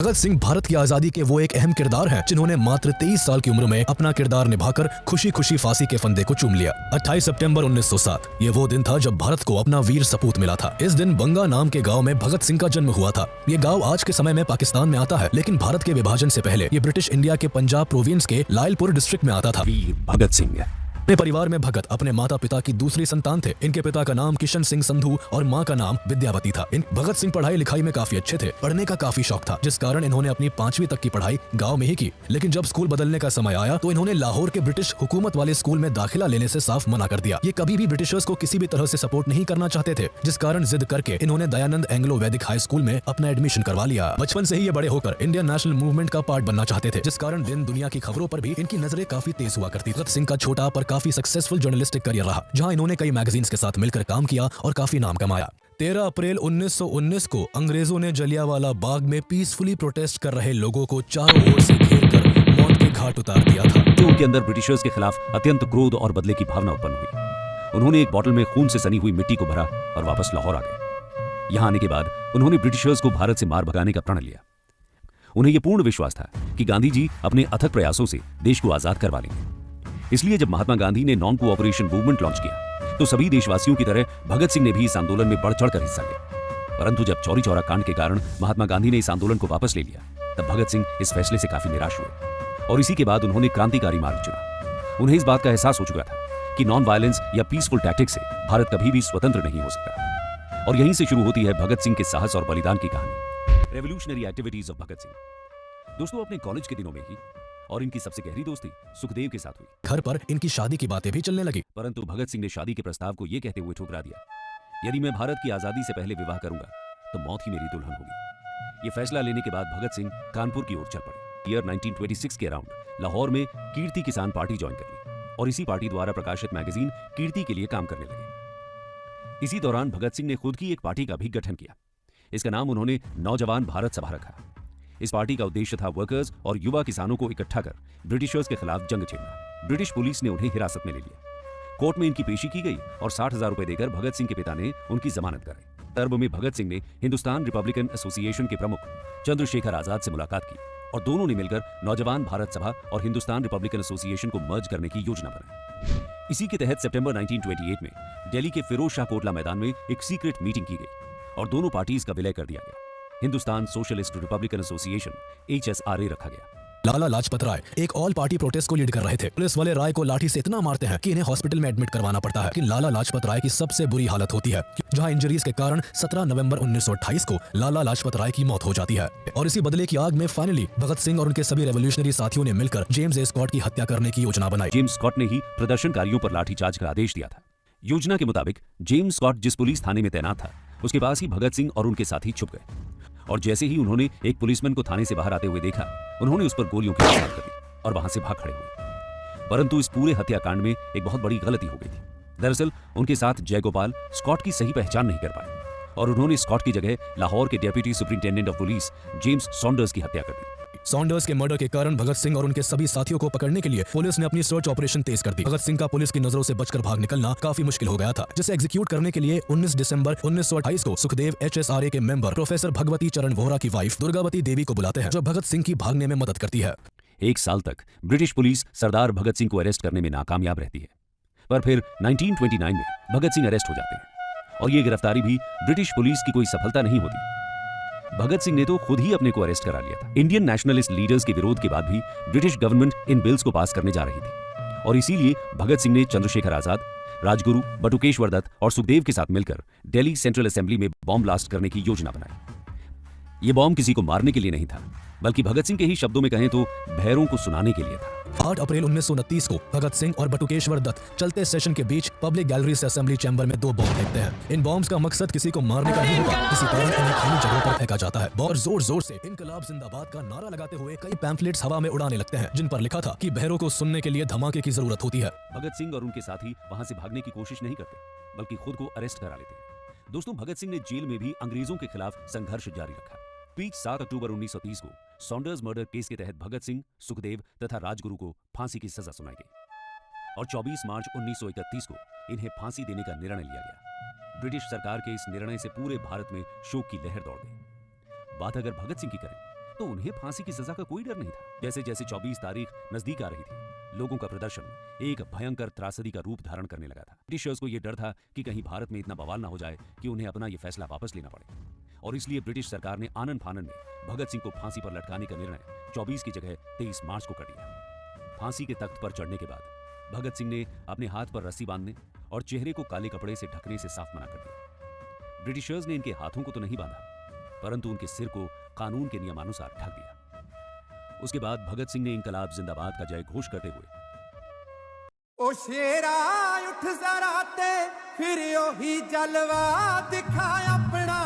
भगत सिंह भारत की आजादी के वो एक अहम किरदार हैं जिन्होंने मात्र 23 साल की उम्र में अपना किरदार निभाकर खुशी खुशी फांसी के फंदे को चूम लिया। 28 सितंबर 1907 ये वो दिन था जब भारत को अपना वीर सपूत मिला था। इस दिन बंगा नाम के गांव में भगत सिंह का जन्म हुआ था। ये गांव आज के समय में पाकिस्तान में आता है, लेकिन भारत के विभाजन से पहले ये ब्रिटिश इंडिया के पंजाब प्रोविंस के लायलपुर डिस्ट्रिक्ट में आता था। वीर भगत सिंह अपने परिवार में भगत अपने माता पिता की दूसरी संतान थे। इनके पिता का नाम किशन सिंह संधू और मां का नाम विद्यावती था। इन भगत सिंह पढ़ाई लिखाई में काफी अच्छे थे। पढ़ने का काफी शौक था, जिस कारण इन्होंने अपनी 5वीं तक की पढ़ाई गांव में ही की। लेकिन जब स्कूल बदलने का समय आया तो इन्होंने लाहौर के ब्रिटिश हुकूमत वाले स्कूल में दाखिला लेने से साफ मना कर दिया। ये कभी भी ब्रिटिशर्स को किसी भी तरह से सपोर्ट नहीं करना चाहते थे, जिस कारण जिद करके इन्होंने दयानंद एंग्लो वैदिक हाई स्कूल में अपना एडमिशन करवा लिया। बचपन से ही ये बड़े होकर इंडियन नेशनल मूवमेंट का पार्ट बनना चाहते थे, जिस कारण दिन दुनिया की खबरों पर भी इनकी नजरें काफी तेज हुआ करती। भगत सिंह का छोटा पर काफी सक्सेसफुल जर्नलिस्टिक करियर रहा, जहां इन्होंने कई मैगजीन्स के साथ मिलकर काम किया और काफी नाम कमाया। 13 अप्रैल 1919 को अंग्रेजों ने जलियांवाला बाग में पीसफुली प्रोटेस्ट कर रहे लोगों को चारों ओर से घेरकर मौत के घाट उतार दिया था। तो उनके अंदर ब्रिटिशर्स के खिलाफ अत्यंत क्रोध और बदले की भावना उत्पन्न हुई। उन्होंने एक बोतल में खून से सनी हुई मिट्टी को भरा और वापस लाहौर आ गए। यहां आने के बाद उन्होंने ब्रिटिशर्स को भारत से मार भगाने का प्रण लिया। उन्हें यह पूर्ण विश्वास था कि गांधी जी अपने अथक प्रयासों से देश को आजाद करवा लेंगे। इसलिए जब महात्मा गांधी ने नॉन कोऑपरेशन मूवमेंट लॉन्च किया तो सभी देशवासियों की तरह भगत सिंह ने भी इस आंदोलन में बढ़ चढ़कर हिस्सा लिया। परंतु जब चौरी चौरा कांड के कारण महात्मा गांधी ने इस आंदोलन को वापस ले लिया, तब भगत सिंह इस फैसले से काफी निराश हुए और इसी के बाद उन्होंने क्रांतिकारी मार्ग चुना। उन्हें इस बात का एहसास हो चुका था कि नॉन वायलेंस या पीसफुल टैक्टिक से भारत कभी भी स्वतंत्र नहीं हो सकता। और यहीं से शुरू होती है भगत सिंह के साहस और बलिदान की कहानी, revolutionary activities of Bhagat Singh. दोस्तों, अपने कॉलेज के दिनों में ही और इनकी सबसे गहरी दोस्ती सुखदेव के साथ हुई। घर पर इनकी शादी की बातें भी चलने लगी, परंतु भगत सिंह ने शादी के प्रस्ताव को यह कहते हुए ठुकरा दिया, यदि मैं भारत की आजादी से पहले विवाह करूंगा तो मौत ही मेरी दुल्हन होगी। यह फैसला लेने के बाद भगत सिंह कानपुर की ओर चल पड़े। ईयर 1926 के अराउंड लाहौर में कीर्ति किसान पार्टी ज्वाइन कर ली और इसी पार्टी द्वारा प्रकाशित मैगजीन कीर्ति के लिए काम करने लगे। इसी दौरान भगत सिंह ने खुद की एक पार्टी का भी गठन किया। इसका नाम उन्होंने नौजवान भारत सभा रखा। इस पार्टी का उद्देश्य था वर्कर्स और युवा किसानों को इकट्ठा कर ब्रिटिशर्स के खिलाफ जंग छेड़ना। ब्रिटिश पुलिस ने उन्हें हिरासत में ले लिया। कोर्ट में इनकी पेशी की गई और 60,000 रुपए देकर भगत सिंह के पिता ने उनकी जमानत कराई। तर्ब में भगत सिंह ने हिंदुस्तान रिपब्लिकन एसोसिएशन के प्रमुख चंद्रशेखर आजाद से मुलाकात की और दोनों ने मिलकर नौजवान भारत सभा और हिंदुस्तान रिपब्लिकन एसोसिएशन को मर्ज करने की योजना बनाई। इसी के तहत सितंबर 1928 में दिल्ली के फिरोज शाह कोटला मैदान में एक सीक्रेट मीटिंग की गई और दोनों पार्टीज का विलय कर दिया गया। Hindustan socialist Republican association HSRA रखा गया। लाला लाजपत राय एक ऑल पार्टी प्रोटेस्ट को लीड कर रहे थे। पुलिस वाले राय को लाठी से इतना मारते हैं कि इन्हें हॉस्पिटल में एडमिट करवाना पड़ता है। कि लाला लाजपत राय की सबसे बुरी हालत होती है, जहां इंजरीज के कारण 17 नवंबर 1928 को लाला लाजपत राय की मौत हो जाती है। और इसी बदले की आग में फाइनली भगत सिंह और उनके सभी रेवोल्यूशनरी साथियों ने मिलकर जेम्स ए स्कॉट की हत्या करने की योजना बनाई। जेम्स स्कॉट ने ही प्रदर्शनकारियों पर लाठीचार्ज का आदेश दिया था। योजना के मुताबिक जेम्स स्कॉट जिस पुलिस थाने में तैनात था, उसके पास ही भगत सिंह और उनके साथी छुप गए और जैसे ही उन्होंने एक पुलिसमैन को थाने से बाहर आते हुए देखा, उन्होंने उस पर गोलियों की बरसात कर दी और वहां से भाग खड़े हुए। परंतु इस पूरे हत्याकांड में एक बहुत बड़ी गलती हो गई थी। दरअसल उनके साथ जयगोपाल स्कॉट की सही पहचान नहीं कर पाए और उन्होंने स्कॉट की जगह लाहौर के deputy superintendent of police James Saunders की हत्या कर दी। सॉन्डर्स के मर्डर के कारण भगत सिंह और उनके सभी साथियों को पकड़ने के लिए पुलिस ने अपनी सर्च ऑपरेशन तेज कर दी। भगत सिंह का पुलिस की नजरों से बचकर भाग निकलना काफी मुश्किल हो गया था, जिसे एग्जीक्यूट करने के लिए 19 दिसंबर 1928 को सुखदेव HSRA के मेंबर प्रोफेसर भगवती चरण वोहरा की वाइफ दुर्गावती देवी को बुलाते हैं, जो भगत सिंह की भागने में मदद करती है। 1 साल तक ब्रिटिश पुलिस सरदार भगत सिंह को अरेस्ट करने में नाकामयाब रहती है, पर फिर 1929 में भगत सिंह अरेस्ट हो जाते हैं और ये गिरफ्तारी भी ब्रिटिश पुलिस की कोई सफलता नहीं होती। भगत सिंह ने तो खुद ही अपने को अरेस्ट करा लिया था। इंडियन नेशनलिस्ट लीडर्स के विरोध के बाद भी ब्रिटिश गवर्नमेंट इन बिल्स को पास करने जा रही थी और इसीलिए भगत सिंह ने चंद्रशेखर आजाद, राजगुरु, बटुकेश्वर दत्त और सुखदेव के साथ मिलकर दिल्ली सेंट्रल असेंबली में बॉम्ब ब्लास्ट करने की योजना बनाई। ये बॉम्ब किसी को मारने के लिए नहीं था, बल्कि भगत सिंह के ही शब्दों में कहें तो भैरों को सुनाने के लिए था। 8 अप्रैल 1929 को भगत सिंह और बटुकेश्वर दत्त चलते सेशन के बीच पब्लिक गैलरी से असेंबली चैम्बर में 2 बॉम्ब फेंकते हैं। इन बॉम्ब्स का मकसद किसी को मारने का नहीं होता, इसी कारण इन्हें खाली जगहों पर फेंका जाता है। और जोर जोर से इनकलाब जिंदाबाद का नारा लगाते हुए कई पैम्फलेट्स हवा में उड़ाने लगते हैं, जिन पर लिखा था कि बहरों को सुनने के लिए धमाके की जरूरत होती है। भगत सिंह और उनके साथी वहां से भागने की कोशिश नहीं करते, बल्कि खुद को अरेस्ट करा लेते। दोस्तों, भगत सिंह ने जेल में भी अंग्रेजों के खिलाफ संघर्ष जारी रखा। 7 अक्टूबर 1930 को सॉन्डर्स मर्डर केस के तहत भगत सिंह, सुखदेव तथा राजगुरु को फांसी की सजा सुनाई गई और 24 मार्च 1931 को इन्हें फांसी देने का निर्णय लिया गया। ब्रिटिश सरकार के इस निर्णय से पूरे भारत में शोक की लहर दौड़ गई। बात अगर भगत सिंह की करें तो उन्हें फांसी की सजा का कोई डर नहीं था। जैसे जैसे 24 तारीख नजदीक आ रही थी, लोगों का प्रदर्शन एक भयंकर त्रासदी का रूप धारण करने लगा था। ब्रिटिशर्स को यह डर था कि कहीं भारत में इतना बवाल ना हो जाए कि उन्हें अपना यह फैसला वापस लेना पड़े, और इसलिए ब्रिटिश सरकार ने आनन फानन में भगत सिंह को फांसी पर लटकाने का निर्णय 24 की जगह 23 मार्च को कर लिया। फांसी के तख्त पर चढ़ने के बाद भगत सिंह ने अपने हाथ पर रस्सी बांधने और चेहरे को काले कपड़े से ढकने से साफ मना कर दिया। ब्रिटिशर्स ने इनके हाथों को तो नहीं बांधा, परंतु उनके सिर को कानून के नियमानुसार ढक दिया। उसके बाद भगत सिंह ने इंकलाब जिंदाबाद का जय घोष करते हुए ओ शेरा उठ जरा ते फिर ओही जलवा दिखा अपना